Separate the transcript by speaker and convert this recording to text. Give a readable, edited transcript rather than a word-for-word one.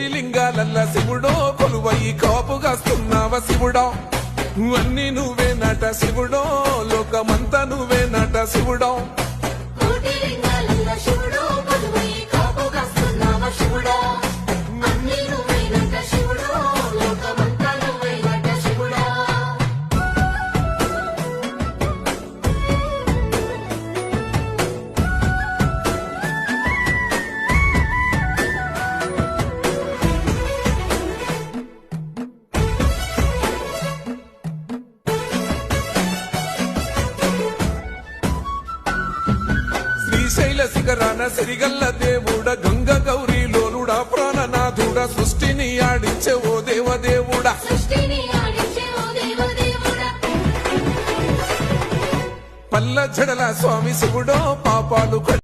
Speaker 1: కోటి లింగాలల్ల శివుడో కొలువయి కాపుగాస్తున్నావ శివుడో అన్ని నువ్వే నట శివుడో లోకమంతా నువ్వే నట శివుడో శ్రీశైల శిఖరాన సిరిగల్ల దేవుడ గంగ గౌరీ లోలుడా ప్రాణనాథుడ సృష్టిని ఆడించే ఓ దేవదేవుడా పల్ల జడల స్వామి శివుడో పాపాలు